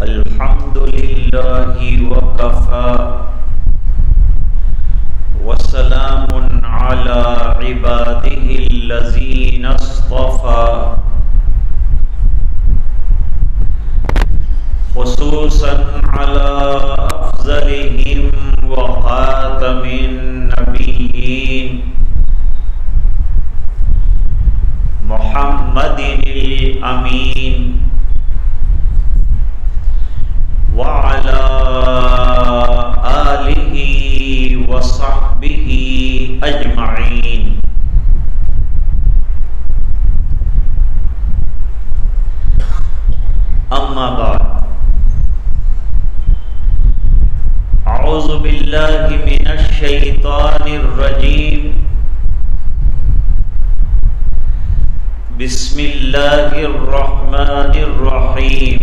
الحمد لله وكفى وسلام على عباده الذين اصطفى خصوصا على أفضلهم وخاتم النبيين محمد الأمين وعلى آله وصحبه أجمعين. أما بعد، أعوذ بالله من الشيطان الرجيم. بسم الله الرحمن الرحيم.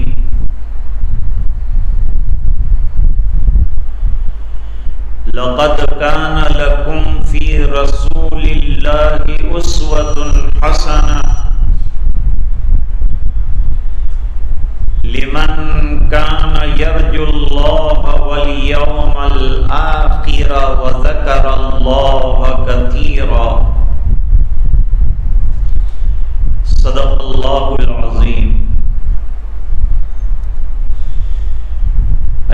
لقد كان لكم في رسول الله أسوة حسنة لمن كان يرجو الله واليوم الآخر وذكر الله كثيرا. صدق الله العظيم.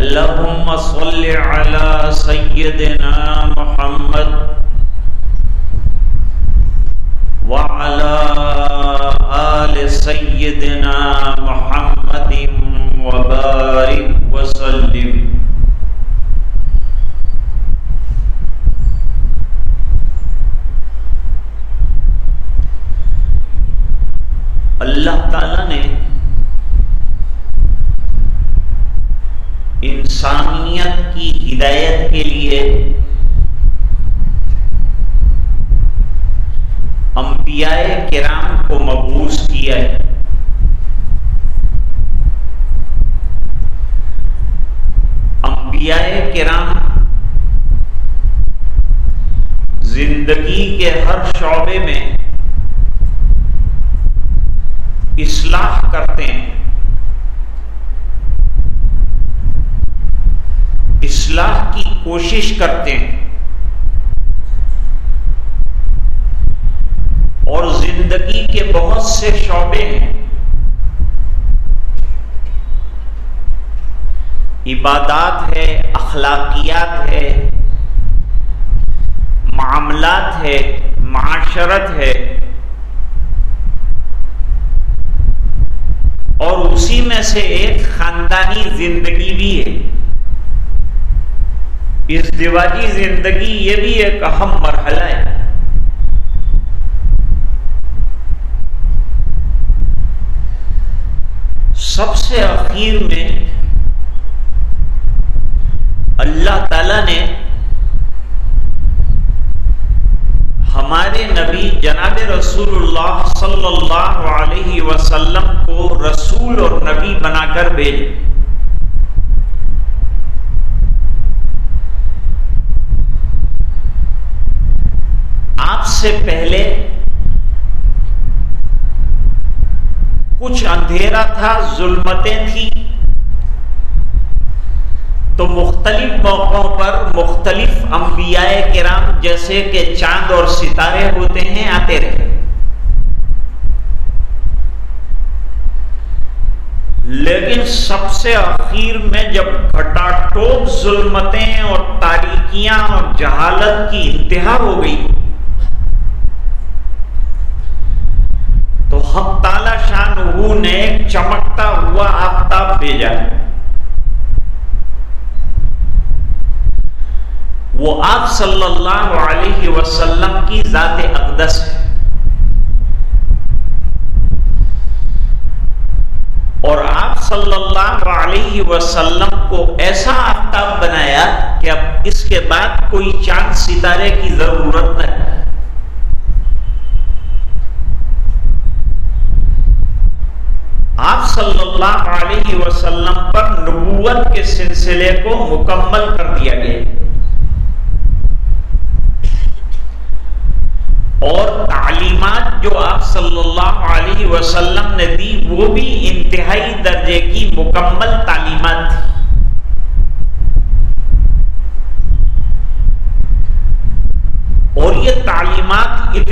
اللهم صل على سيدنا محمد وعلى آل سيدنا محمد وبارك وسلم. اللہ تعالیٰ نے انسانیت کی ہدایت کے لیے انبیاء کرام کو مبعوث کیا ہے. انبیاء کرام زندگی کے ہر شعبے میں اصلاح کرتے ہیں، اصلاح کی کوشش کرتے ہیں، اور زندگی کے بہت سے شعبے ہیں، عبادات ہے، اخلاقیات ہے، معاملات ہے، معاشرت ہے، اور اسی میں سے ایک خاندانی زندگی بھی ہے. ازدواجی زندگی یہ بھی ایک اہم مرحلہ ہے. سب سے اخیر میں اللہ تعالی نے ہمارے نبی جناب رسول اللہ صلی اللہ علیہ وسلم کو رسول اور نبی بنا کر بھیجے. آپ سے پہلے کچھ اندھیرا تھا، ظلمتیں تھیں، تو مختلف موقعوں پر مختلف انبیاء کرام جیسے کہ چاند اور ستارے ہوتے ہیں آتے رہے. لیکن سب سے اخیر میں جب گھٹا ٹوپ ظلمتیں اور تاریکیاں اور جہالت کی انتہا ہو گئی تو حق تعالی شانہ نے ایک چمکتا ہوا آفتاب بھیجا. وہ آپ صلی اللہ علیہ وسلم کی ذات اقدس ہے، اور آپ صلی اللہ علیہ وسلم کو ایسا آفتاب بنایا کہ اب اس کے بعد کوئی چاند ستارے کی ضرورت نہیں. آپ صلی اللہ علیہ وسلم پر نبوت کے سلسلے کو مکمل کر دیا گیا، اور تعلیمات جو آپ صلی اللہ علیہ وسلم نے دی وہ بھی انتہائی درجے کی مکمل تعلیمات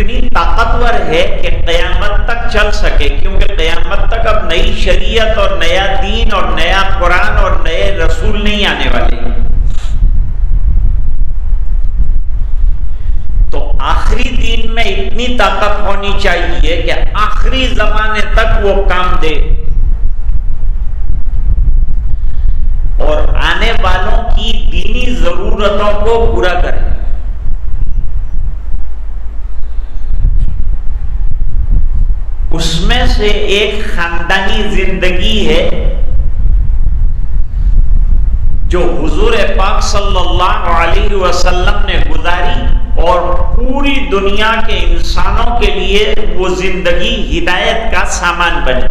اتنی طاقتور ہے کہ قیامت تک چل سکے، کیونکہ قیامت تک اب نئی شریعت اور نیا دین اور نیا قرآن اور نئے رسول نہیں آنے والے، تو آخری دین میں اتنی طاقت ہونی چاہیے کہ آخری زمانے تک وہ کام دے اور آنے والوں کی دینی ضرورتوں کو پورا کرے۔ اس میں سے ایک خاندانی زندگی ہے جو حضور پاک صلی اللہ علیہ وسلم نے گزاری اور پوری دنیا کے انسانوں کے لیے وہ زندگی ہدایت کا سامان بنی۔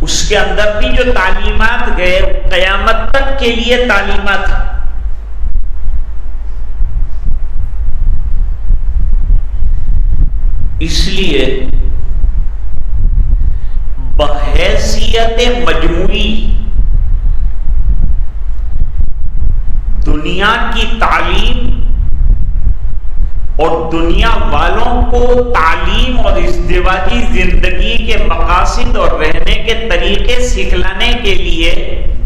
اس کے اندر بھی جو تعلیمات گئے قیامت تک کے لیے تعلیمات، اس لیے بحیثیت مجموعی دنیا کی تعلیم اور دنیا والوں کو تعلیم اور ازدواجی زندگی کے مقاصد اور رہنے کے طریقے سکھلانے کے لیے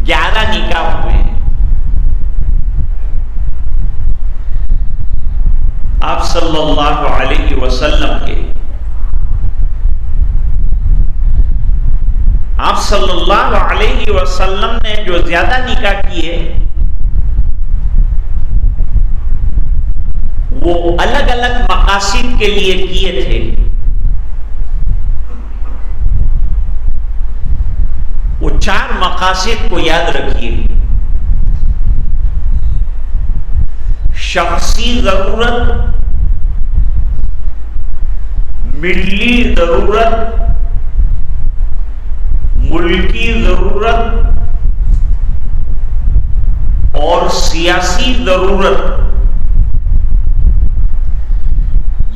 11 نکاح ہوئے ہیں۔ آپ صلی اللہ علیہ وسلم کے آپ صلی اللہ علیہ وسلم نے جو زیادہ نکاح کیے وہ الگ الگ مقاصد کے لیے کیے تھے۔ وہ 4 مقاصد کو یاد رکھیے: شخصی ضرورت، ملی ضرورت، ملکی ضرورت اور سیاسی ضرورت۔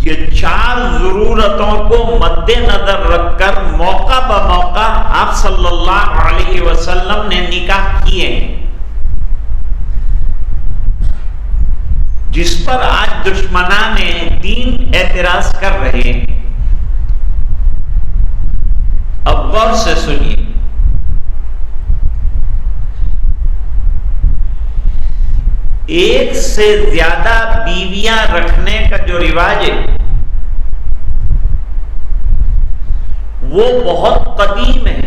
یہ 4 ضرورتوں کو مد نظر رکھ کر موقع بموقع آپ صلی اللہ علیہ وسلم نے نکاح کیے، جس پر آج دشمنان دین اعتراض کر رہے ہیں۔ اب غور سے سنیے، ایک سے زیادہ بیویاں رکھنے کا جو رواج ہے وہ بہت قدیم ہے،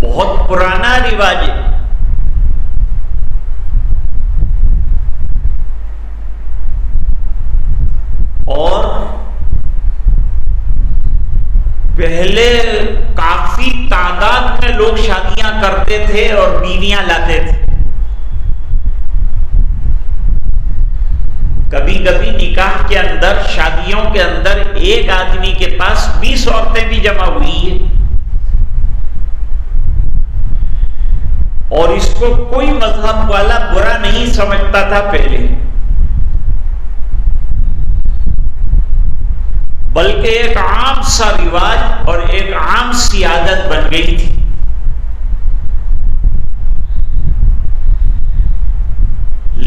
بہت پرانا رواج ہے۔ اور پہلے کافی تعداد میں لوگ شادیاں کرتے تھے اور بیویاں لاتے تھے۔ کبھی کبھی نکاح کے اندر، شادیوں کے اندر ایک آدمی کے پاس 20 عورتیں بھی جمع ہوئی ہیں، اور اس کو کوئی مذہب والا برا نہیں سمجھتا تھا پہلے، بلکہ ایک عام سا رواج اور ایک عام سی عادت بن گئی تھی۔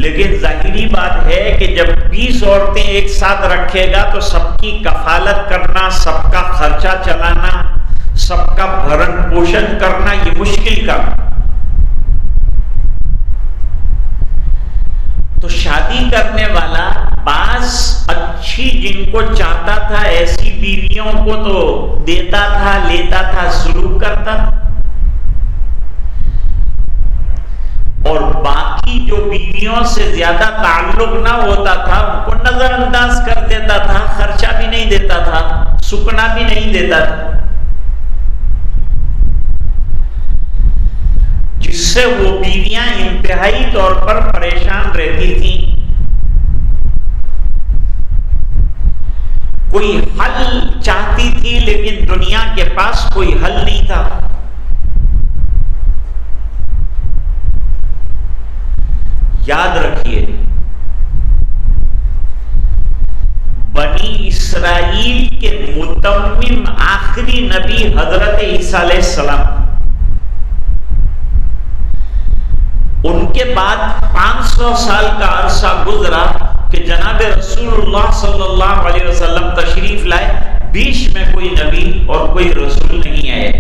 لیکن ظاہری بات ہے کہ جب 20 عورتیں ایک ساتھ رکھے گا تو سب کی کفالت کرنا، سب کا خرچہ چلانا، سب کا بھرن پوشن کرنا یہ مشکل کام۔ تو شادی کرنے والا بعض اچھی جن کو چاہتا تھا ایسی بیویوں کو تو دیتا تھا، لیتا تھا، سلوک کرتا، اور باقی جو بیویوں سے زیادہ تعلق نہ ہوتا تھا ان کو نظر انداز کر دیتا تھا، خرچہ بھی نہیں دیتا تھا، سکنا بھی نہیں دیتا تھا، جس سے وہ بیویاں انتہائی طور پر پریشان رہتی تھیں۔ کوئی حل چاہتی تھی لیکن دنیا کے پاس کوئی حل نہیں تھا۔ یاد رکھیے، بنی اسرائیل کے متمم آخری نبی حضرت عیسیٰ علیہ السلام، ان کے بعد 500 سال کا عرصہ گزرا کہ جناب رسول اللہ صلی اللہ علیہ وسلم تشریف لائے، بیچ میں کوئی نبی اور کوئی رسول نہیں آئے۔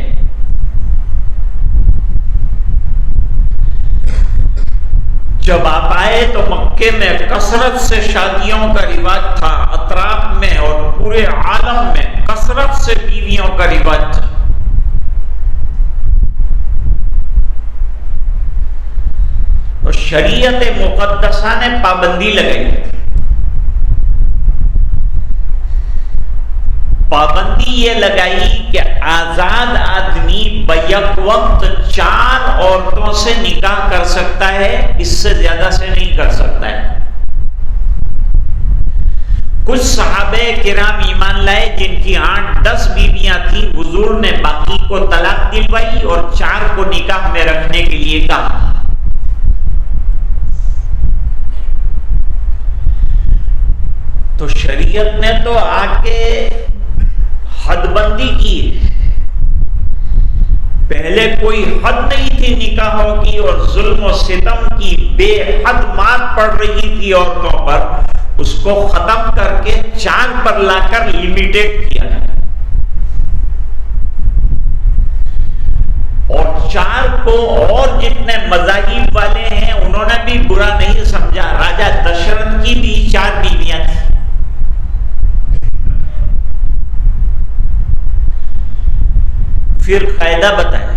جب آپ آئے تو مکے میں کثرت سے شادیوں کا رواج تھا، اطراف میں اور پورے عالم میں کثرت سے بیویوں کا رواج تھا۔ تو شریعت مقدسہ نے پابندی لگائی، پابندی یہ لگائی کہ آزاد آدمی بیک وقت 4 عورتوں سے نکاح کر سکتا ہے، اس سے زیادہ سے نہیں کر سکتا ہے۔ کچھ صحابہ کرام ایمان لائے جن کی 8-10 بیویاں تھیں، حضور نے باقی کو طلاق دلوائی اور 4 کو نکاح میں رکھنے کے لیے کہا۔ تو شریعت نے تو آ کے حد بندی کی، پہلے کوئی حد نہیں تھی نکاحوں کی اور ظلم و ستم کی بے حد مار پڑ رہی تھی عورتوں پر، اس کو ختم کر کے 4 پر لا کر لمیٹڈ کیا ہے، اور 4 کو اور جتنے مذاہب والے ہیں انہوں نے بھی برا نہیں سمجھا۔ راجہ دشرتھ کی بھی 4 بیویاں تھیں۔ پھر قاعدہ بتایا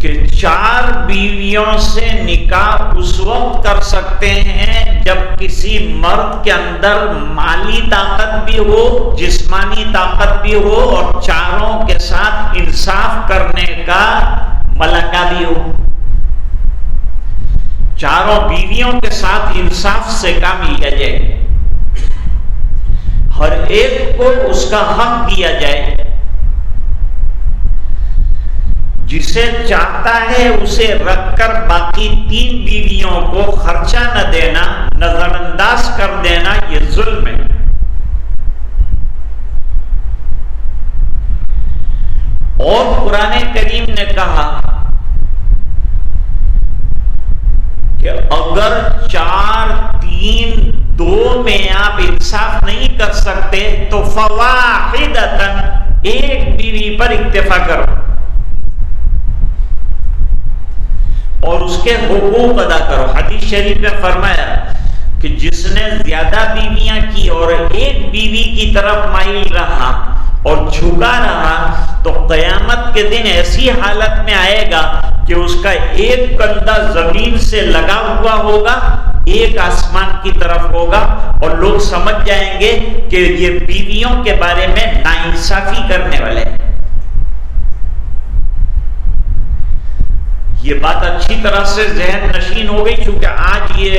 کہ 4 بیویوں سے نکاح اس وقت کر سکتے ہیں جب کسی مرد کے اندر مالی طاقت بھی ہو، جسمانی طاقت بھی ہو، اور 4 کے ساتھ انصاف کرنے کا ملکہ بھی ہو۔ 4 بیویوں کے ساتھ انصاف سے کام لیا جائے، ہر ایک کو اس کا حق دیا جائے، جسے چاہتا ہے اسے رکھ کر باقی 3 بیویوں کو خرچہ نہ دینا، نظر انداز کر دینا، یہ ظلم ہے۔ اور قرآن کریم نے کہا کہ اگر 4-3-2 میں آپ انصاف نہیں کر سکتے تو فواحدۃ، ایک بیوی پر اکتفا کرو اور اس کے حقوق ادا کرو۔ حدیث شریف میں فرمایا کہ جس نے زیادہ بیویاں کی اور ایک بیوی کی طرف مائل رہا اور جھکا رہا تو قیامت کے دن ایسی حالت میں آئے گا کہ اس کا ایک کندھا زمین سے لگا ہوا ہوگا، ایک آسمان کی طرف ہوگا، اور لوگ سمجھ جائیں گے کہ یہ بیویوں کے بارے میں ناانصافی کرنے والے ہیں۔ یہ بات اچھی طرح سے ذہن نشین ہو گئی، چونکہ آج یہ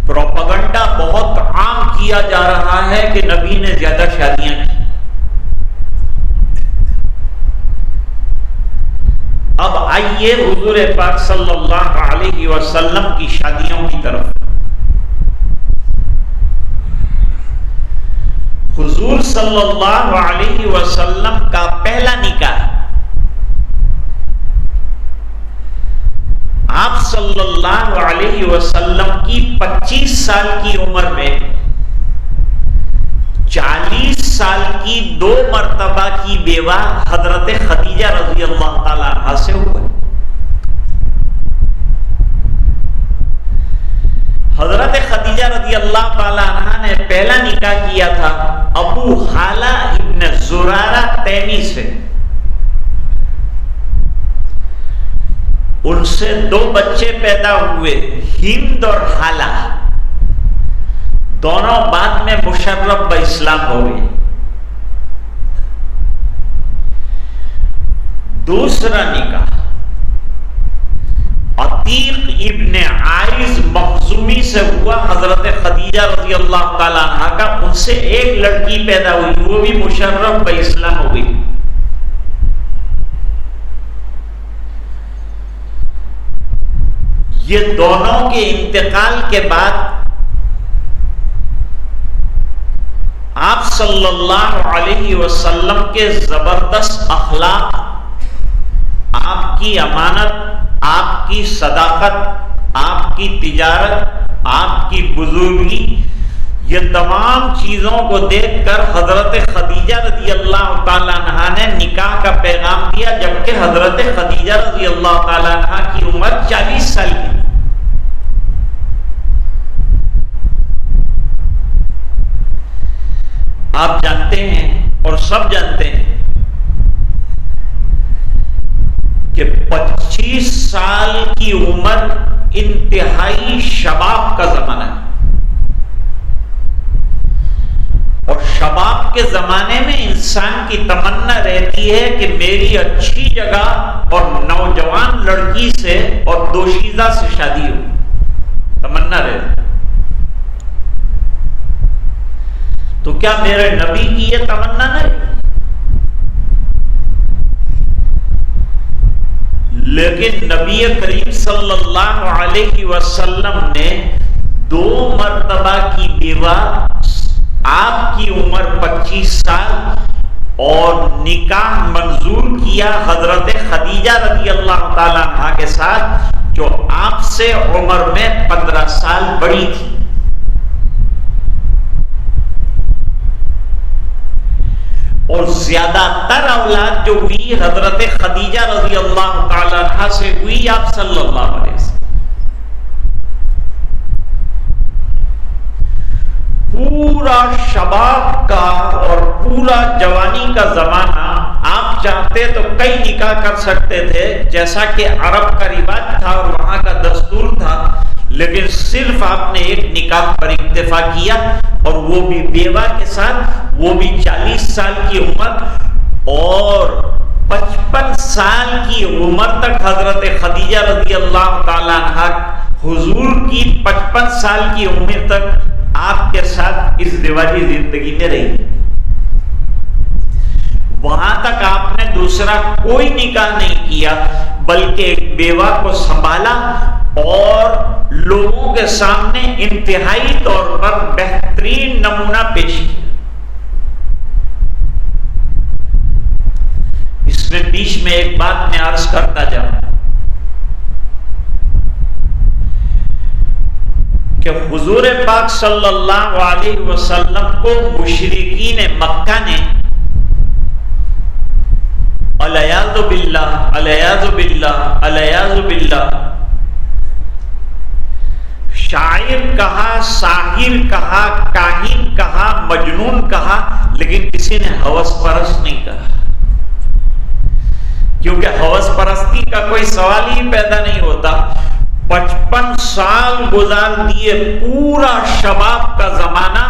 پروپیگنڈا بہت عام کیا جا رہا ہے کہ نبی نے زیادہ شادیاں کی۔ اب آئیے حضور پاک صلی اللہ علیہ وسلم کی شادیوں کی طرف۔ حضور صلی اللہ علیہ وسلم کا پہلا نکاح، آپ صلی اللہ علیہ وسلم کی 25 سال کی عمر میں 40 سال کی 2 مرتبہ کی بیوہ حضرت خدیجہ رضی اللہ تعالی عنہ سے ہوئے۔ حضرت خدیجہ رضی اللہ تعالی عنہ نے پہلا نکاح کیا تھا ابو حالہ ابن زرارہ تیمی سے۔ ان سے 2 بچے پیدا ہوئے، ہند اور حالہ، دونوں بعد میں مشرف باسلام ہو گئے۔ دوسرا نکاح عتیق ابن عائز مخزومی سے ہوا، حضرت خدیجہ رضی اللہ تعالی عنہ کا، ان سے ایک لڑکی پیدا ہوئی، وہ بھی مشرف باسلام ہو گئی۔ یہ دونوں کے انتقال کے بعد آپ صلی اللہ علیہ وسلم کے زبردست اخلاق، آپ کی امانت، آپ کی صداقت، آپ کی تجارت، آپ کی بزرگی، یہ تمام چیزوں کو دیکھ کر حضرت خدیجہ رضی اللہ تعالیٰ عنہ نے نکاح کا پیغام دیا، جبکہ حضرت خدیجہ رضی اللہ تعالیٰ عنہ کی عمر 40 سال کی. آپ جانتے ہیں اور سب جانتے ہیں کہ 25 سال کی عمر انتہائی شباب کا زمانہ ہے، اور شباب کے زمانے میں انسان کی تمنا رہتی ہے کہ میری اچھی جگہ اور نوجوان لڑکی سے اور دوشیزہ سے شادی ہو، تمنا رہتی. تو کیا میرے نبی کی یہ تمنا نہیں؟ لیکن نبی کریم صلی اللہ علیہ وسلم نے 2 مرتبہ کی بیوہ، آپ کی عمر 25 سال، اور نکاح منظور کیا حضرت خدیجہ رضی اللہ تعالیٰ عنہ کے ساتھ، جو آپ سے عمر میں 15 سال بڑی تھی. اور زیادہ تر اولاد جو ہوئی حضرت خدیجہ رضی اللہ تعالیٰ عنہ سے ہوئی آپ صلی اللہ علیہ وسلم. پورا شباب کا اور پورا جوانی کا زمانہ آپ چاہتے تو کئی نکاح کر سکتے تھے، جیسا کہ عرب کا رواج تھا اور وہاں کا دستور تھا، لیکن صرف آپ نے ایک نکاح پر اکتفا کیا، اور وہ بھی بیوہ کے ساتھ، وہ بھی 40 سال کی عمر، اور 55 سال کی عمر تک حضرت خدیجہ رضی اللہ تعالیٰ عنہ حضور کی 55 سال کی عمر تک آپ کے ساتھ اس رواجی زندگی میں رہی. وہاں تک آپ نے دوسرا کوئی نکاح نہیں کیا، بلکہ ایک بیوہ کو سنبھالا اور لوگوں کے سامنے انتہائی طور پر بہترین نمونہ پیش کیا. اس میں بیچ میں ایک بات میں عرض کرتا جاؤں کہ حضور پاک صلی اللہ علیہ وسلم کو مشرکین مکہ نے الیاذ باللہ الیاذ باللہ الیاذ باللہ شاعر کہا، ساحر کہا، کاہن کہا، مجنون کہا، لیکن کسی نے ہوس پرست نہیں کہا، کیونکہ ہوس پرستی کا کوئی سوال ہی پیدا نہیں ہوتا. 55 سال گزار دیے، پورا شباب کا زمانہ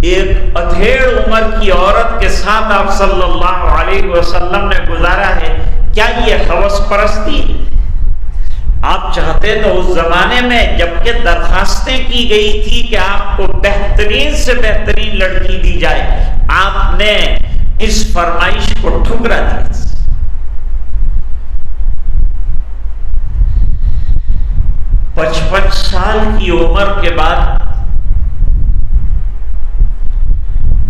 ایک ادھیڑ عمر کی عورت کے ساتھ آپ صلی اللہ علیہ وسلم نے گزارا ہے. کیا یہ ہوس پرستی؟ آپ چاہتے تو اس زمانے میں جبکہ درخواستیں کی گئی تھی کہ آپ کو بہترین سے بہترین لڑکی دی جائے، آپ نے اس فرمائش کو ٹھکرا دیا. 55 سال کی عمر کے بعد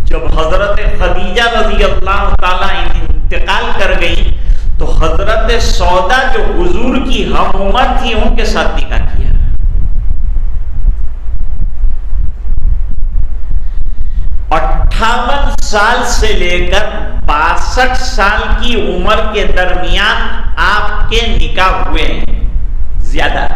جب حضرت خدیجہ رضی اللہ تعالیٰ انتقال کر گئی تو حضرت سودا جو حضور کی ہم عمر تھی ان کے ساتھ نکاح کیا. اٹھاون سال سے لے کر 62 سال کی عمر کے درمیان آپ کے نکاح ہوئے ہیں. زیادہ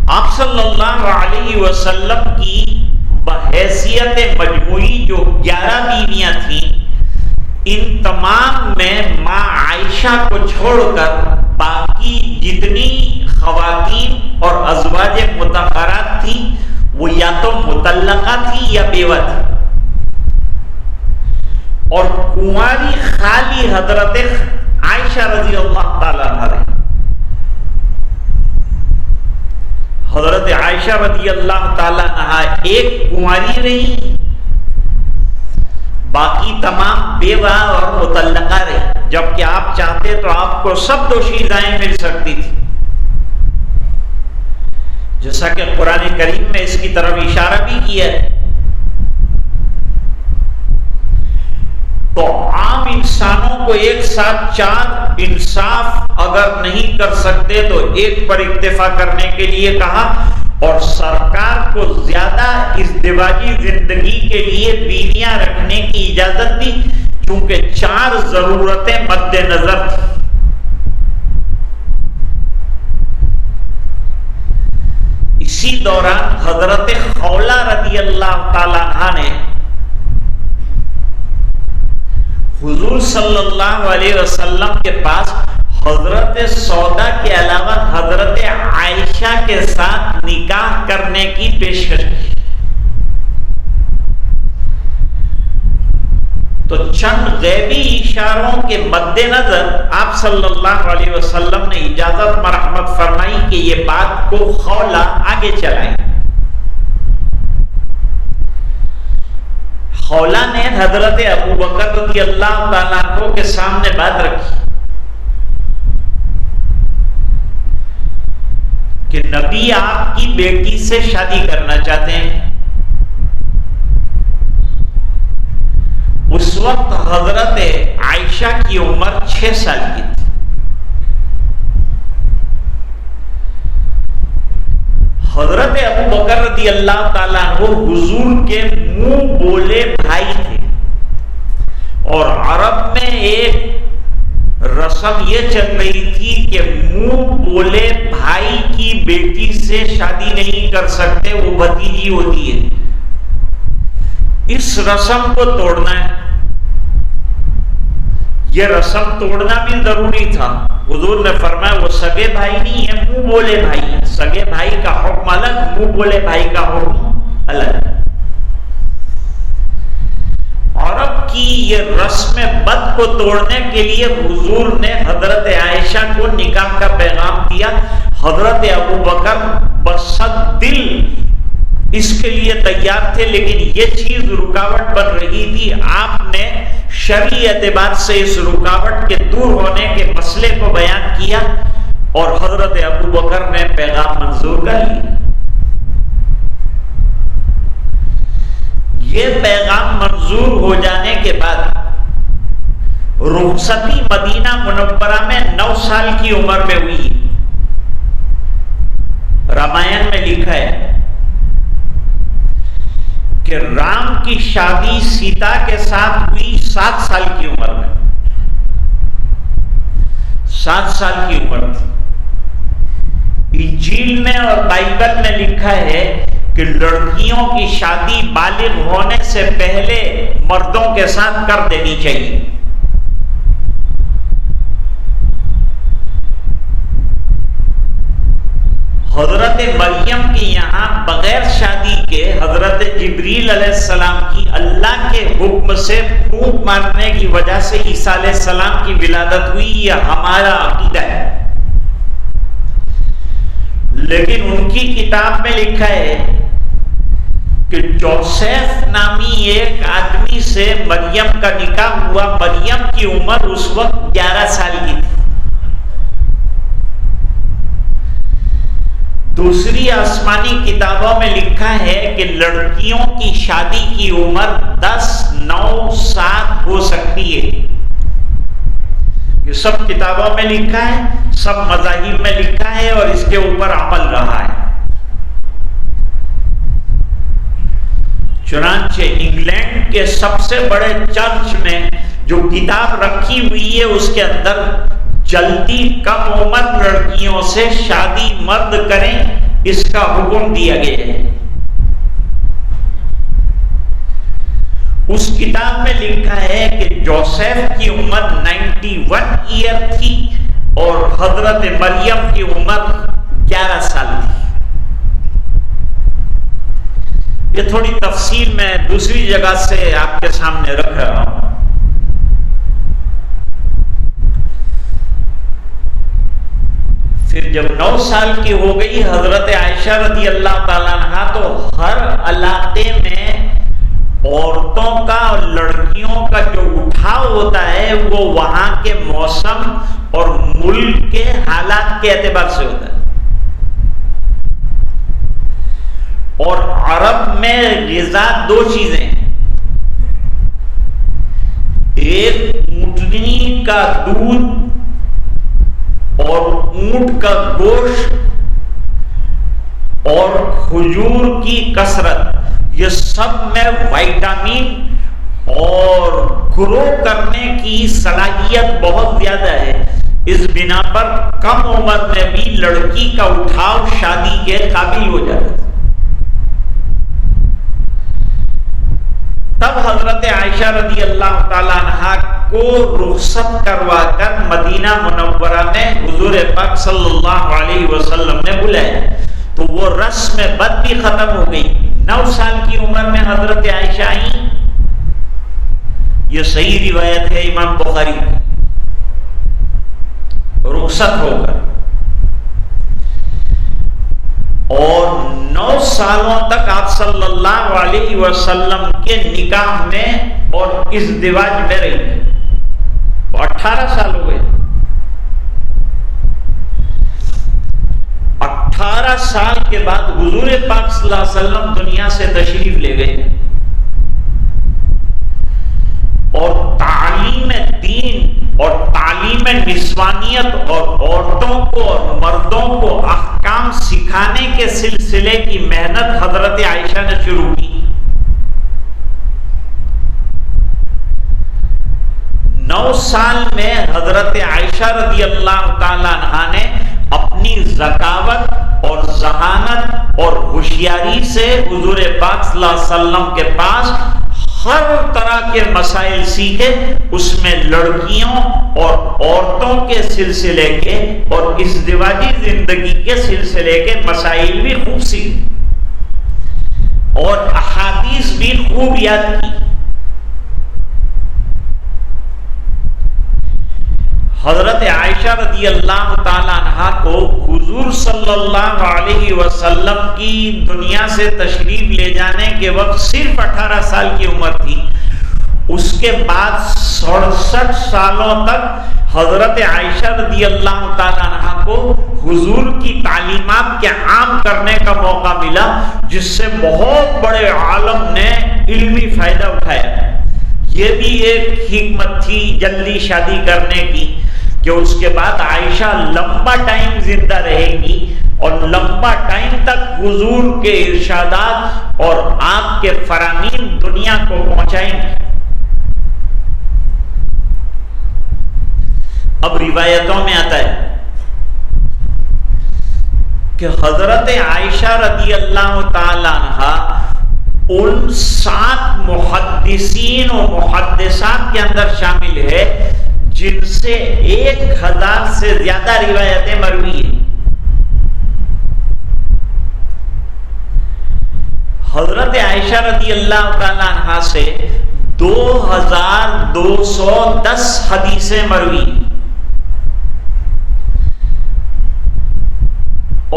آپ صلی اللہ علیہ وسلم کی بحیثیت مجموعی جو 11 بیویاں تھیں، ان تمام میں ماں عائشہ کو چھوڑ کر باقی جتنی خواتین اور ازواج مطہرات تھیں وہ یا تو مطلقہ تھی یا بیوہ تھی، اور کنواری خالی حضرت عائشہ رضی اللہ تعالیٰ عنہ رہی. حضرت عائشہ رضی اللہ تعالیٰ عنہ ایک کنواری رہی، باقی تمام بیوہ اور مطلقہ رہی، جبکہ آپ چاہتے تو آپ کو سب دوشیزائیں مل سکتی تھی، جیسا کہ قرآن کریم میں اس کی طرف اشارہ بھی کیا ہے. انسانوں کو ایک ساتھ چار انصاف اگر نہیں کر سکتے تو ایک پر اکتفا کرنے کے لیے کہا، اور سرکار کو زیادہ ازدواجی زندگی کے لیے بیویاں رکھنے کی اجازت دی، چونکہ چار ضرورتیں مد نظر تھیں۔ اسی دوران حضرت خولہ رضی اللہ تعالیٰ عنہ نے حضور صلی اللہ علیہ وسلم کے پاس حضرت سودا کے علاوہ حضرت عائشہ کے ساتھ نکاح کرنے کی پیشکش کی، تو چند غیبی اشاروں کے مد نظر آپ صلی اللہ علیہ وسلم نے اجازت مرحمت فرمائی کہ یہ بات کو خولہ آگے چلائیں۔ خولہ نے حضرت ابوبکر رضی اللہ تعالیٰ عنہ کے سامنے بات رکھی کہ نبی آپ کی بیٹی سے شادی کرنا چاہتے ہیں۔ اس وقت حضرت عائشہ کی عمر 6 سال کی تھی۔ حضرت ابوبکر رضی اللہ تعالیٰ عنہ حضور کے منہ بولے بھائی تھے، اور عرب میں ایک رسم یہ چل رہی تھی کہ منہ بولے بھائی کی بیٹی سے شادی نہیں کر سکتے، وہ بھتیجی ہوتی ہے۔ اس رسم کو توڑنا ہے، یہ رسم توڑنا بھی ضروری تھا۔ حضور نے فرمایا وہ سگے بھائی نہیں ہے، منہ بولے بھائی ہیں۔ سگے بھائی کا حکم الگ، منہ بولے بھائی کا حکم الگ۔ عرب کی یہ رسم بد کو توڑنے کے لیے حضور نے حضرت عائشہ کو نکاح کا پیغام دیا۔ حضرت ابوبکر بصد دل اس کے لیے تیار تھے، لیکن یہ چیز رکاوٹ بن رہی تھی۔ آپ نے شرعی اعتبار سے اس رکاوٹ کے دور ہونے کے مسئلے کو بیان کیا، اور حضرت ابوبکر نے پیغام منظور کر لیا۔ یہ پیغام منظور ہو جانے کے بعد رخصتی مدینہ منورہ میں 9 سال کی عمر میں ہوئی۔ رامائن میں لکھا ہے کہ رام کی شادی سیتا کے ساتھ ہوئی 7 سال کی عمر میں، 7 سال کی عمر تھی۔ انجیل میں اور بائبل میں لکھا ہے کہ لڑکیوں کی شادی بالغ ہونے سے پہلے مردوں کے ساتھ کر دینی چاہیے۔ حضرت مریم کی یہاں بغیر شادی کے حضرت جبریل علیہ السلام کی اللہ کے حکم سے پھونک مارنے کی وجہ سے عیسیٰ علیہ السلام کی ولادت ہوئی، یہ ہمارا عقیدہ ہے۔ لیکن ان کی کتاب میں لکھا ہے کہ جوسیف نامی ایک آدمی سے مریم کا نکاح ہوا۔ مریم کی عمر اس وقت 11 سال کی تھی۔ دوسری آسمانی کتابوں میں لکھا ہے کہ لڑکیوں کی شادی کی عمر 10، 9، 7 ہو سکتی ہے۔ یہ سب کتابوں میں لکھا ہے، سب مذاہب میں لکھا ہے، اور اس کے اوپر عمل رہا ہے۔ چنانچہ انگلینڈ کے سب سے بڑے چرچ میں جو کتاب رکھی ہوئی ہے اس کے اندر جلدی کم عمر لڑکیوں سے شادی مرد کریں اس کا حکم دیا گیا ہے۔ اس کتاب میں لکھا ہے کہ جوسیف کی عمر 91 ایئر تھی اور حضرت مریم کی عمر 11 سال تھی۔ یہ تھوڑی تفصیل میں دوسری جگہ سے آپ کے سامنے رکھ رہا ہوں۔ پھر جب 9 سال کی ہو گئی حضرت عائشہ رضی اللہ تعالیٰ عنہ، تو ہر علاقے میں عورتوں کا اور لڑکیوں کا جو اٹھاؤ ہوتا ہے وہ وہاں کے موسم اور ملک کے حالات کے اعتبار سے ہوتا ہے۔ اور عرب میں غذا 2 چیزیں، ایک اونٹ کا دودھ اور اونٹ کا گوشت اور کھجور کی کثرت، یہ سب میں وائٹامن اور گرو کرنے کی صلاحیت بہت زیادہ ہے۔ اس بنا پر کم عمر میں بھی لڑکی کا اٹھاؤ شادی کے قابل ہو جاتا ہے۔ تب حضرت عائشہ رضی اللہ تعالیٰ عنہا کو رخصت کروا کر مدینہ منورہ میں حضور پاک صلی اللہ علیہ وسلم نے بلایا، تو وہ رسم بد بھی ختم ہو گئی۔ 9 سال کی عمر میں حضرت عائشہ آئیں، یہ صحیح روایت ہے امام بخاری، رخصت ہو کر، اور 9 سالوں تک آپ صلی اللہ علیہ وسلم کے نکاح میں اور ازدواج میں رہی، 18 سال ہو گئے۔ 18 سال کے بعد حضور پاک صلی اللہ علیہ وسلم دنیا سے تشریف لے گئے، اور تعلیم دین اور تعلیم نسوانیت اور عورتوں کو اور مردوں کو احکام سکھانے کے سلسلے کی محنت حضرت عائشہ نے شروع کی۔ 9 سال میں حضرت عائشہ رضی اللہ تعالی عنہا نے اپنی ذکاوت اور ذہانت اور ہوشیاری سے حضور پاک صلی اللہ علیہ وسلم کے پاس ہر طرح کے مسائل سیکھے، اس میں لڑکیوں اور عورتوں کے سلسلے کے اور ازدواجی زندگی کے سلسلے کے مسائل بھی خوب سیکھے اور احادیث بھی خوب یاد کی۔ حضرت عائشہ رضی اللہ تعالی عنہا کو حضور صلی اللہ علیہ وسلم کی دنیا سے تشریف لے جانے کے وقت صرف 18 سال کی عمر تھی۔ اس کے بعد 67 سالوں تک حضرت عائشہ رضی اللہ تعالی عنہا کو حضور کی تعلیمات کے عام کرنے کا موقع ملا، جس سے بہت بڑے عالم نے علمی فائدہ اٹھایا۔ یہ بھی ایک حکمت تھی جلدی شادی کرنے کی کہ اس کے بعد عائشہ لمبا ٹائم زندہ رہے گی اور لمبا ٹائم تک حضور کے ارشادات اور آپ کے فرامین دنیا کو پہنچائیں گے۔ اب روایتوں میں آتا ہے کہ حضرت عائشہ رضی اللہ تعالی عنہا ان 7 محدثین و محدثات کے اندر شامل ہے جن سے 1000 سے زیادہ روایتیں مروی ہیں۔ حضرت عائشہ رضی اللہ تعالی عنہا سے 2210 حدیثیں مروی ہیں،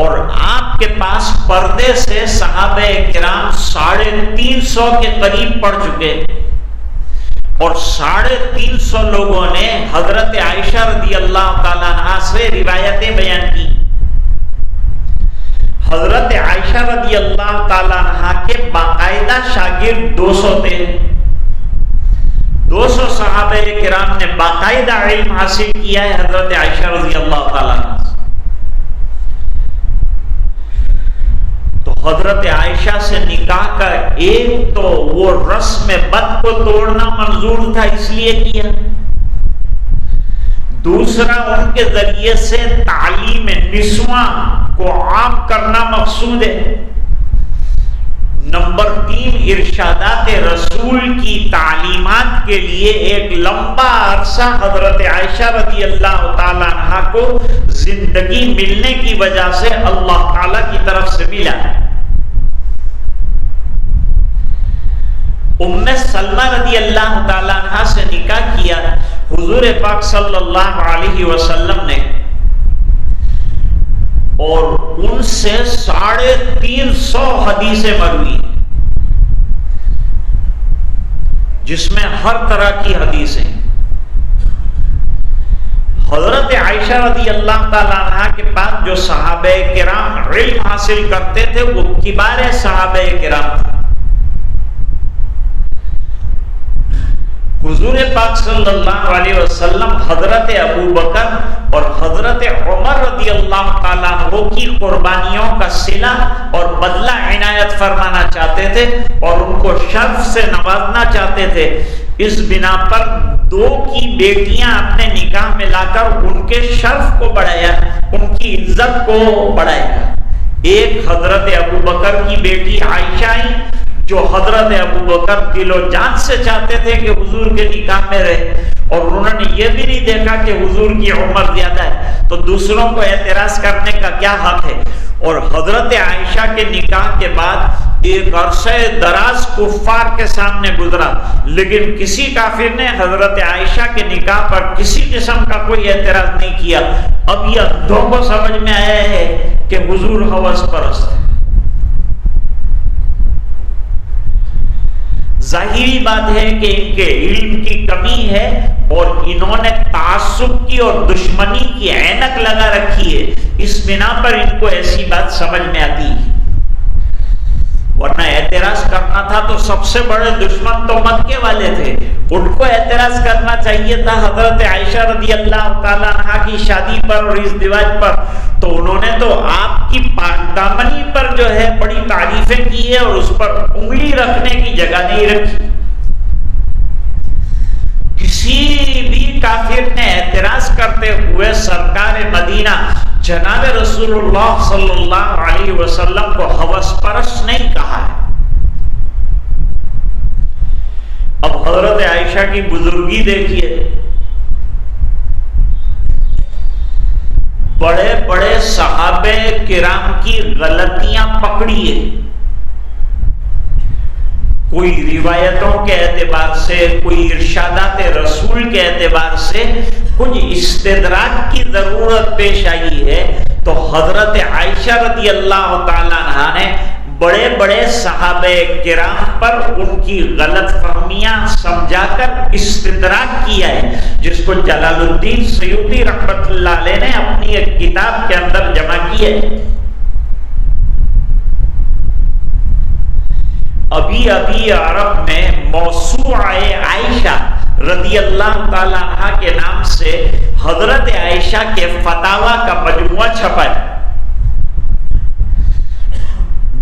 اور آپ کے پاس پردے سے صحابہ کرام 350 کے قریب پڑھ چکے، اور 350 لوگوں نے حضرت عائشہ رضی اللہ تعالی عنہا سے روایتیں بیان کی۔ حضرت عائشہ رضی اللہ تعالی عنہا کے باقاعدہ شاگرد 200 تھے۔ 200 صحابہ کرام نے باقاعدہ علم حاصل کیا ہے حضرت عائشہ رضی اللہ تعالی عنہا سے۔ تو حضرت عائشہ سے نکاح کا ایک تو وہ رسم بد کو توڑنا منظور تھا، اس لیے کیا۔ دوسرا ان کے ذریعے سے تعلیم نسواں کو عام کرنا مقصود ہے۔ نمبر 3 ارشادات رسول کی تعلیمات کے لیے ایک لمبا عرصہ حضرت عائشہ رضی اللہ تعالی عنہا کو زندگی ملنے کی وجہ سے اللہ تعالی کی طرف سے ملا۔ ام سلمہ رضی اللہ تعالی عنہا سے نکاح کیا حضور پاک صلی اللہ علیہ وسلم نے، اور ان سے 350 حدیثیں مروی، جس میں ہر طرح کی حدیثیں۔ حضرت عائشہ رضی اللہ تعالی عنہا کے پاس جو صحابہ کرام علم حاصل کرتے تھے وہ کبار صحابہ کرام تھے۔ حضور پاک صلی اللہ علیہ وسلم حضرت ابو بکر اور حضرت عمر رضی اللہ تعالیٰ عنہ کی قربانیوں کا صلہ اور بدلہ عنایت فرمانا چاہتے تھے اور ان کو شرف سے نوازنا چاہتے تھے. اس بنا پر 2 کی بیٹیاں اپنے نکاح میں لا کر ان کے شرف کو بڑھایا, ان کی عزت کو بڑھایا. ایک حضرت ابو بکر کی بیٹی عائشہ آئی جو حضرت ابو بکر دل و جان سے چاہتے تھے کہ حضور کے نکاح میں رہے, اور انہوں نے یہ بھی نہیں دیکھا کہ حضور کی عمر زیادہ ہے تو دوسروں کو اعتراض کرنے کا کیا حق ہے. اور حضرت عائشہ کے نکاح کے بعد ایک عرصہ دراز کفار کے سامنے گزرا, لیکن کسی کافر نے حضرت عائشہ کے نکاح پر کسی قسم کا کوئی اعتراض نہیں کیا. اب یہ اندھوں کو سمجھ میں آیا ہے کہ حضور ہوس پرست ہے. ظاہری بات ہے کہ ان کے علم کی کمی ہے اور انہوں نے تعصب کی اور دشمنی کی عینک لگا رکھی ہے, اس بنا پر ان کو ایسی بات سمجھ میں آتی ہے. ورنہ اعتراض کرنا تھا تو سب سے بڑے دشمن تو مکے والے تھے, ان کو اعتراض کرنا چاہیے تھا حضرت عائشہ رضی اللہ تعالیٰ عنہ کی شادی پر اور ازدواج پر. تو انہوں نے تو آپ کی پاک دامنی پر جو ہے بڑی تعریفیں کی ہے اور اس پر انگلی رکھنے کی جگہ نہیں رکھی. کسی بھی کافر نے اعتراض کرتے ہوئے سرکار مدینہ جناب رسول اللہ صلی اللہ علیہ وسلم کو ہوس پرست نہیں کہا ہے. اب حضرت عائشہ کی بزرگی دیکھیے, بڑے بڑے صحابہ کرام کی غلطیاں پکڑیے, کوئی روایتوں کے اعتبار سے, کوئی ارشادات رسول کے اعتبار سے کچھ استدراک کی ضرورت پیش آئی ہے, تو حضرت عائشہ رضی اللہ تعالیٰ عنہ نے بڑے بڑے صحابہ کرام پر ان کی غلط فہمیاں سمجھا کر استدراک کیا ہے, جس کو جلال الدین سیوطی رحمۃ اللہ علیہ نے اپنی ایک کتاب کے اندر جمع کیا ہے. ابھی عرب میں موسوعہ عائشہ رضی اللہ تعالیٰ عنہ کے نام سے حضرت عائشہ کے فتاوی کا مجموعہ چھپا ہے,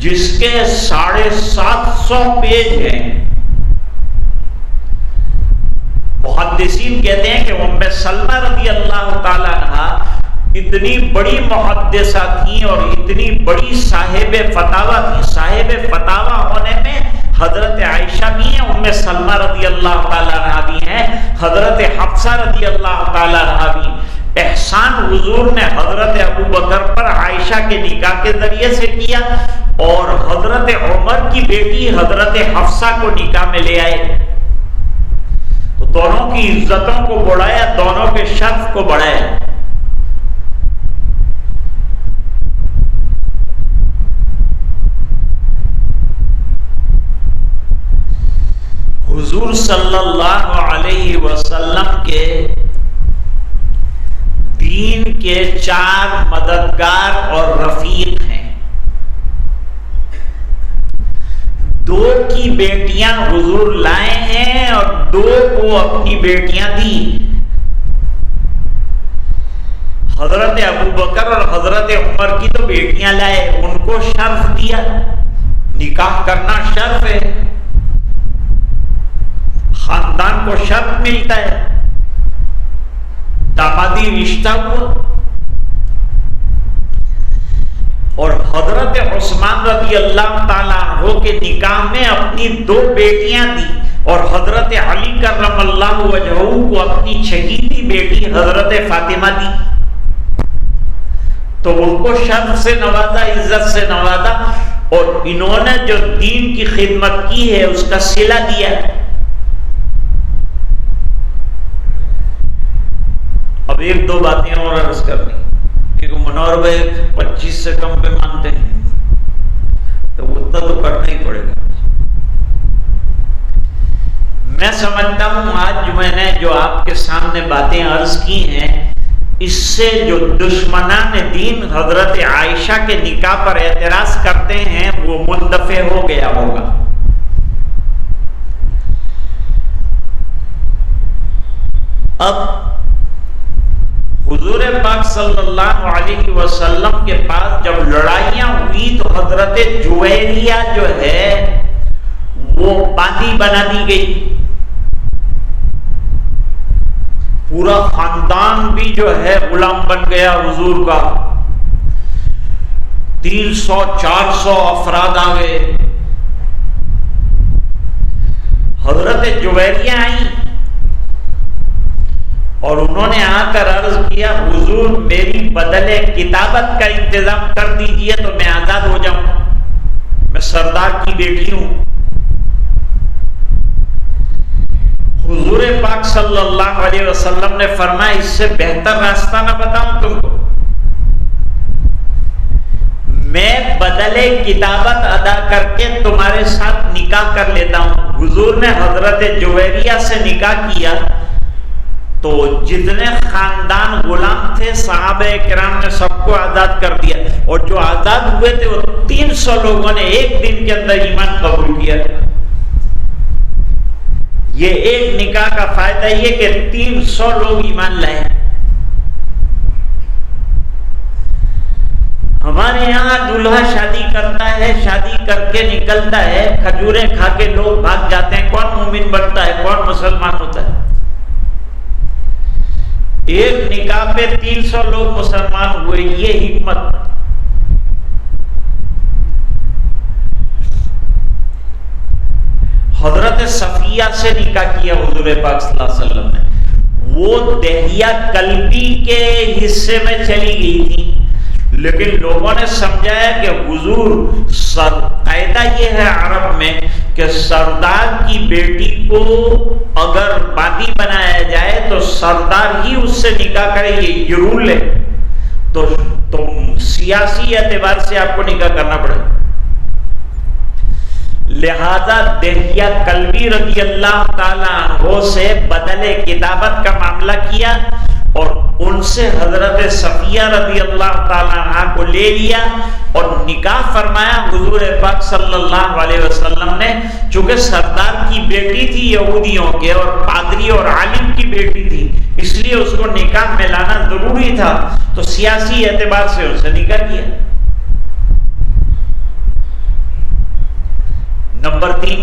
جس کے 750 پیج ہیں. محدثین کہتے ہیں کہ ام سلمہ رضی اللہ تعالیٰ عنہ اتنی بڑی محدثہ تھیں اور اتنی بڑی صاحب فتاوی تھیں. صاحب فتاوی ہونے میں حضرت عائشہ بھی ہیں, ام سلمہ رضی اللہ تعالیٰ عنہ بھی ہیں, حضرت حفصہ رضی اللہ تعالیٰ عنہ بھی. احسان حضور نے حضرت ابو بکر پر عائشہ کے نکاح کے ذریعے سے کیا اور حضرت عمر کی بیٹی حضرت حفصہ کو نکاح میں لے آئے. تو دونوں کی عزتوں کو بڑھایا, دونوں کے شرف کو بڑھایا. حضور صلی اللہ علیہ وسلم کے دین کے 4 مددگار اور رفیق ہیں. 2 کی بیٹیاں حضور لائے ہیں اور 2 کو اپنی بیٹیاں دی. حضرت ابو بکر اور حضرت عمر کی تو بیٹیاں لائے, ان کو شرف دیا. نکاح کرنا شرف ہے, خاندان کو شرف ملتا ہے, دامادی رشتہ ہوا. اور حضرت عثمان رضی اللہ تعالیٰ عنہ کے نکاح میں اپنی 2 بیٹیاں دی اور حضرت علی کرم اللہ وجہہ کو اپنی چہیتی بیٹی حضرت فاطمہ دی. تو ان کو شرف سے نوازا, عزت سے نوازا, اور انہوں نے جو دین کی خدمت کی ہے اس کا صلہ دیا. اب 1-2 باتیں اور عرض کرنی, کیونکہ منور بھائی 25 سے کم پہ مانتے ہیں تو اتنا تو کرنا ہی پڑے گا. میں سمجھتا ہوں آج میں نے جو آپ کے سامنے باتیں عرض کی ہیں, اس سے جو دشمنان دین حضرت عائشہ کے نکاح پر اعتراض کرتے ہیں وہ مندفع ہو گیا ہوگا. اب حضور پاک صلی اللہ علیہ وسلم کے پاس جب لڑائیاں ہوئی تو حضرت جویریہ جو ہے وہ باندی بنا دی گئی، پورا خاندان بھی جو ہے غلام بن گیا حضور کا، 300-400 افراد آ گئے۔ حضرت جویریہ آئیں اور انہوں نے آ کر عرض کیا حضور میری بدلے کتابت کا انتظام کر دیجئے تو میں آزاد ہو جاؤں، میں سردار کی بیٹی ہوں۔ حضور پاک صلی اللہ علیہ وسلم نے فرمایا اس سے بہتر راستہ نہ بتاؤں تم کو، میں بدلے کتابت ادا کر کے تمہارے ساتھ نکاح کر لیتا ہوں۔ حضور نے حضرت جویریہ سے نکاح کیا تو جتنے خاندان غلام تھے صحابہ کرام نے سب کو آزاد کر دیا، اور جو آزاد ہوئے تھے وہ 300 لوگوں نے ایک دن کے اندر ایمان قبول کیا۔ یہ ایک نکاح کا فائدہ یہ کہ 300 لوگ ایمان لائے۔ ہمارے یہاں دلہا شادی کرتا ہے، شادی کر کے نکلتا ہے، کھجوریں کھا کے لوگ بھاگ جاتے ہیں، کون مومن بنتا ہے، کون مسلمان ہوتا ہے؟ ایک نکاح پہ 300 لوگ مسلمان ہوئے، یہ حکمت۔ حضرت صفیہ سے نکاح کیا حضور پاک صلی اللہ علیہ وسلم نے، وہ دہیہ قلبی کے حصے میں چلی گئی تھی، لیکن لوگوں نے سمجھایا کہ حضور قاعدہ یہ ہے عرب میں کہ سردار کی بیٹی کو اگر باندی بنایا جائے تو سردار ہی اس سے نکاح کرے، یہ رول ہے، تو سیاسی اعتبار سے آپ کو نکاح کرنا پڑے۔ لہذا دہیہ قلبی رضی اللہ تعالیٰ عنہ سے بدلے کتابت کا معاملہ کیا اور ان سے حضرت صفیہ رضی اللہ تعالیٰ عنہ کو لے لیا اور نکاح فرمایا حضور پاک صلی اللہ علیہ وسلم نے۔ چونکہ سردار کی بیٹی تھی یہودیوں کے اور پادری اور عالم کی بیٹی تھی، اس لیے اس کو نکاح میں لانا ضروری تھا، تو سیاسی اعتبار سے ان سے نکاح کیا۔ نمبر 3،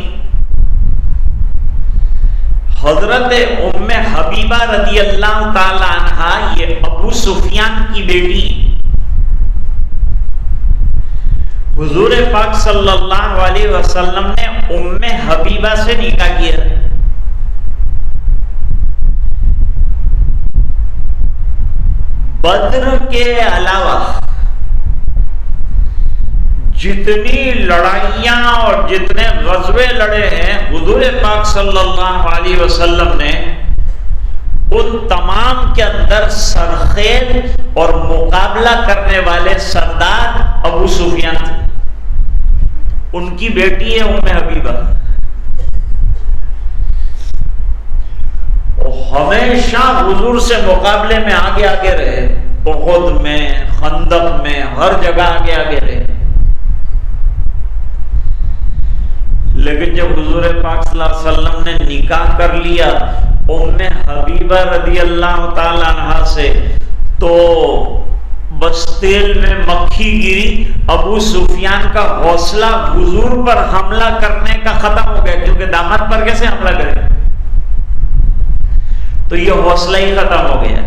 حضرت ام حبیبہ رضی اللہ تعالی عنہا، یہ ابو سفیان کی بیٹی، حضور پاک صلی اللہ علیہ وسلم نے ام حبیبہ سے نکاح کیا۔ بدر کے علاوہ جتنی لڑائیاں اور جتنے غزوے لڑے ہیں حضور پاک صلی اللہ علیہ وسلم نے، ان تمام کے اندر سرخیل اور مقابلہ کرنے والے سردار ابو سفیان تھے، ان کی بیٹی ہے ام حبیبہ۔ ہمیشہ حضور سے مقابلے میں آگے آگے رہے، احد میں، خندق میں، ہر جگہ آگے آگے رہے۔ لیکن جب حضور پاک صلی اللہ علیہ وسلم نے نکاح کر لیا ام حبیبہ رضی اللہ تعالی عنہ سے، تو بس تیل میں مکھی گری، ابو سفیان کا حوصلہ حضور پر حملہ کرنے کا ختم ہو گیا، کیونکہ داماد پر کیسے حملہ کرے، تو یہ حوصلہ ہی ختم ہو گیا۔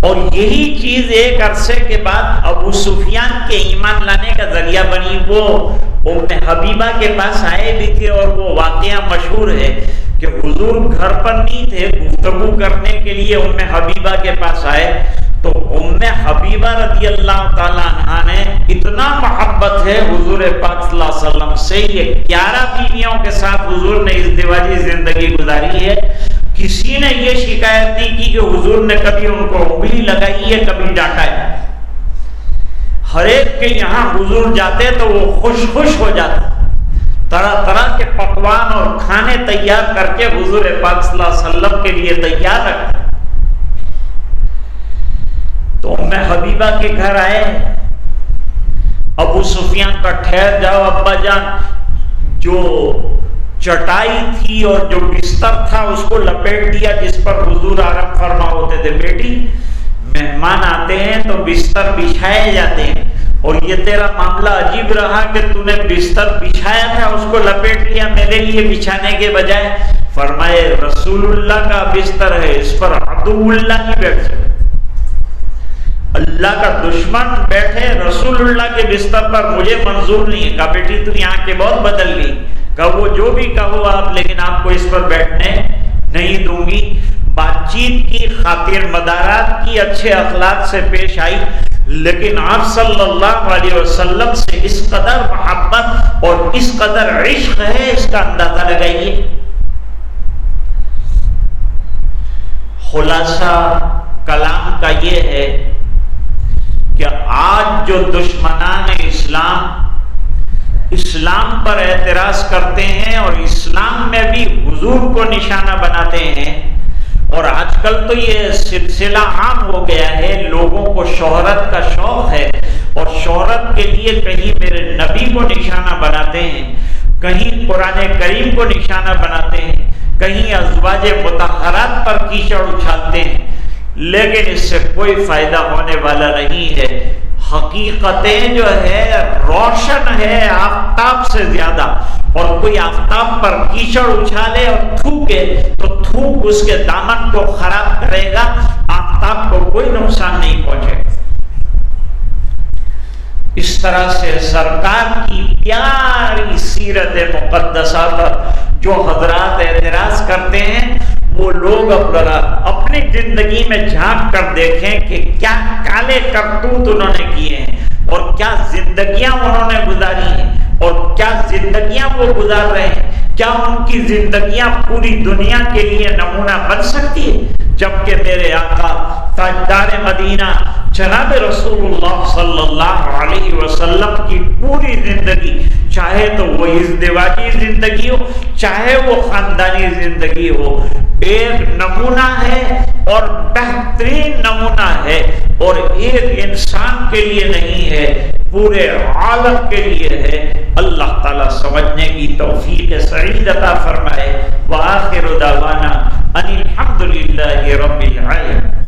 اور یہی چیز ایک عرصے کے بعد ابو سفیان کے ایمان لانے کا ذریعہ بنی۔ وہ ام حبیبہ کے پاس آئے بھی تھے اور وہ واقعہ مشہور ہے کہ حضور گھر پر نہیں تھے، گفتگو کرنے کے لیے ام حبیبہ کے پاس آئے، تو ام حبیبہ رضی اللہ تعالی عنہا نے اتنا محبت ہے حضور پاک صلی اللہ علیہ وسلم سے، یہ 11 بیویوں کے ساتھ حضور نے ازدواجی زندگی گزاری ہے۔ کسی نے یہ شکایت نہیں کی کہ حضور نے کبھی ان کو انگلی لگائی ہے، کبھی ڈانٹا ہے۔ ہر ایک کے یہاں حضور جاتے تو وہ خوش ہو جاتے، طرح طرح کے پکوان اور کھانے تیار کر کے حضور پاک صلی اللہ علیہ وسلم کے لیے تیار رکھتے۔ تو ام حبیبہ کے گھر آئے، ابو سفیان کا ٹھہر جاؤ ابا جان، جو چٹائی تھی اور جو بستر تھا اس کو لپیٹ دیا جس پر حضور آرام فرما ہوتے تھے. بیٹی مہمان آتے ہیں تو بستر بچھائے جاتے ہیں اور یہ تیرا معاملہ عجیب رہا کہ تو نے بستر بچھایا تھا اس کو لپیٹ لیا میرے لیے بچھانے کے بجائے. فرمائے رسول اللہ کا بستر ہے, اس پر عدو اللہ نہیں بیٹھ سکتے. اللہ کا دشمن بیٹھے رسول اللہ کے بستر پر مجھے منظور نہیں ہے. کہا بیٹی تو یہاں کے بہت بدل گئی. کہا وہ جو بھی کہو آپ, لیکن آپ کو اس پر بیٹھنے نہیں دوں گی. بات چیت کی, خاطر مدارات کی, اچھے اخلاق سے پیش آئی, لیکن آپ صلی اللہ علیہ وسلم سے اس قدر محبت اور اس قدر عشق ہے, اس کا اندازہ لگائیے. خلاصہ کلام کا یہ ہے کہ آج جو دشمنان اسلام پر اعتراض کرتے ہیں اور اسلام میں بھی حضور کو نشانہ بناتے ہیں, اور آج کل تو یہ سلسلہ عام ہو گیا ہے, لوگوں کو شہرت کا شوق ہے اور شہرت کے لیے کہیں میرے نبی کو نشانہ بناتے ہیں, کہیں قرآن کریم کو نشانہ بناتے ہیں, کہیں ازواج مطہرات پر کیچڑ اچھالتے ہیں, لیکن اس سے کوئی فائدہ ہونے والا نہیں ہے. حقیقتیں جو ہے روشن ہے آفتاب سے زیادہ, اور کوئی آفتاب پر کیچڑ اچھالے اور تھوکے تو تھوک اس کے دامن کو خراب کرے گا, آفتاب کو کوئی نقصان نہیں پہنچے گا. اس طرح سے سرکار کی پیاری سیرت مقدسہ پر جو حضرات اعتراض کرتے ہیں, وہ لوگ اپنی زندگی میں جھانک کر دیکھیں کہ کیا کالے کرتوت انہوں نے کیے ہیں اور کیا زندگیاں انہوں نے گزاری ہیں اور کیا زندگیاں وہ گزار رہے ہیں. کیا ان کی زندگیاں پوری دنیا کے لیے نمونہ بن سکتی ہے؟ جبکہ میرے آقا تاجدار مدینہ جناب رسول اللہ صلی اللہ علیہ وسلم کی پوری زندگی, چاہے تو وہ ازدواجی زندگی ہو چاہے وہ خاندانی زندگی ہو, ایک نمونہ ہے اور بہترین نمونہ ہے, اور ایک انسان کے لیے نہیں ہے, پورے عالم کے لیے ہے. اللہ تعالیٰ سمجھنے کی توفیق سعید عطا فرمائے. وآخر دعوانا ان الحمد للہ رب العالمین.